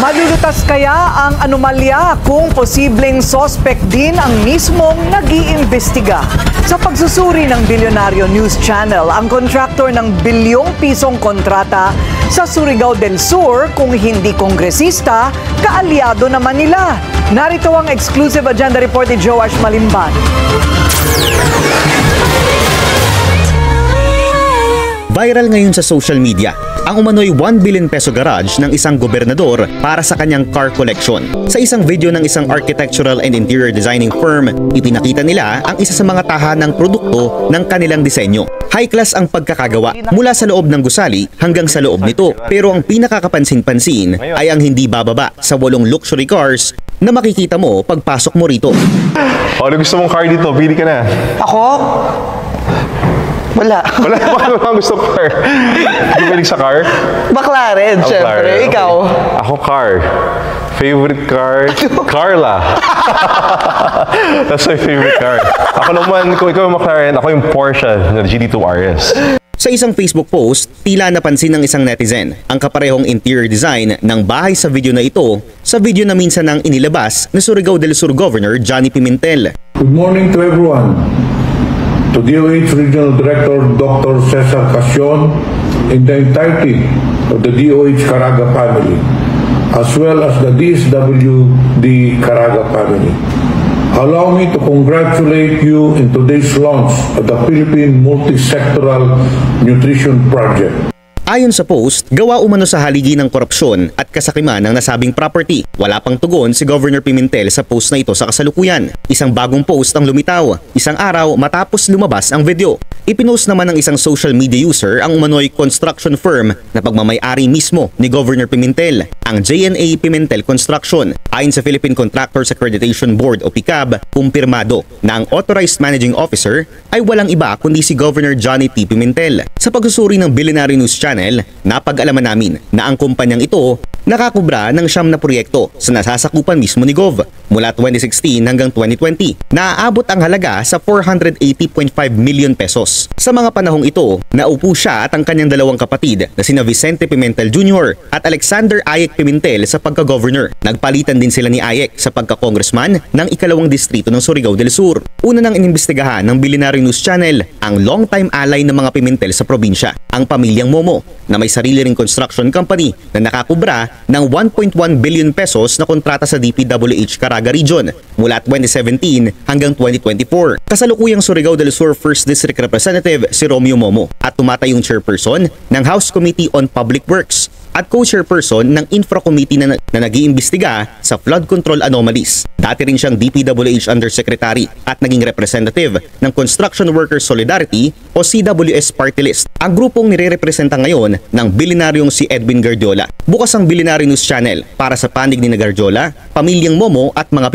Malulutas kaya ang anomalya kung posibleng suspect din ang mismong nag-iimbestiga? Sa pagsusuri ng Bilyonaryo News Channel, ang kontraktor ng bilyong pisong kontrata sa Surigao del Sur, kung hindi kongresista, kaalyado naman nila. Narito ang exclusive agenda report ni Joash Malimban. Viral ngayon sa social media ang umano'y 1 billion peso garage ng isang gobernador para sa kanyang car collection. Sa isang video ng isang architectural and interior designing firm, ipinakita nila ang isa sa mga tahanang produkto ng kanilang disenyo. High class ang pagkakagawa mula sa loob ng gusali hanggang sa loob nito. Pero ang pinakakapansin-pansin ay ang hindi bababa sa 8 luxury cars na makikita mo pagpasok mo rito. Ano gusto mong car dito? Pili ka na. Ako? Wala. Wala bang gusto ko car? Bumili sa car? McLaren, syempre. Okay. Ikaw? Ako car. Favorite car? Carla. That's my favorite car. Ako naman, kung ikaw yung McLaren, ako yung Porsche na GT2 RS. Sa isang Facebook post, tila napansin ng isang netizen ang kaparehong interior design ng bahay sa video na ito sa video na minsan nang inilabas ni Surigao del Sur Governor Johnny Pimentel. Good morning to everyone. To DOH Regional Director Dr. Cesar Casion and the entirety of the DOH Caraga family, as well as the DSWD Caraga family. Allow me to congratulate you in today's launch of the Philippine Multi-Sectoral Nutrition Project. Ayon sa post, gawa umano sa haligi ng korupsyon at kasakiman ng nasabing property. Wala pang tugon si Governor Pimentel sa post na ito sa kasalukuyan. Isang bagong post ang lumitaw, isang araw matapos lumabas ang video. Ipinost naman ng isang social media user ang umano'y construction firm na pagmamay-ari mismo ni Governor Pimentel, ang JNA Pimentel Construction. Ayon sa Philippine Contractors Accreditation Board o PICAB, kumpirmado na ang authorized managing officer ay walang iba kundi si Governor Johnny T. Pimentel. Sa pagsusuri ng Bilyonaryo News Channel, napag-alaman namin na ang kumpanyang ito nakakubra ng 9 na proyekto sa nasasakupan mismo ni Gov. Mula 2016 hanggang 2020, naaabot ang halaga sa 480.5 million pesos. Sa mga panahong ito, naupo siya at ang kanyang dalawang kapatid na sina Vicente Pimentel Jr. at Alexander Ayek Pimentel sa pagka-governor. Nagpalitan din sila ni Ayek sa pagka-congressman ng 2nd distrito ng Surigao del Sur. Una nang inimbestigahan ng Bilyonaryo News Channel ang long-time ally ng mga Pimentel sa probinsya, ang pamilyang Momo, na may sarili ring construction company na nakakubra ng 1.1 billion pesos na kontrata sa DPWH Caraga Region mula 2017 hanggang 2024. Kasalukuyang Surigao del Sur 1st District Representative si Romeo Momo at tumatayong chairperson ng House Committee on Public Works at co-chairperson ng Infra Committee na nag-iimbestiga sa flood control anomalies. Dati rin siyang DPWH Undersecretary at naging representative ng Construction Workers Solidarity o CWS Party List, ang grupong nire-representa ngayon ng bilyonaryong si Edwin Gardiola. Bukas ang Bilyonaryo News Channel para sa panig ni Gardiola, pamilyang Momo at mga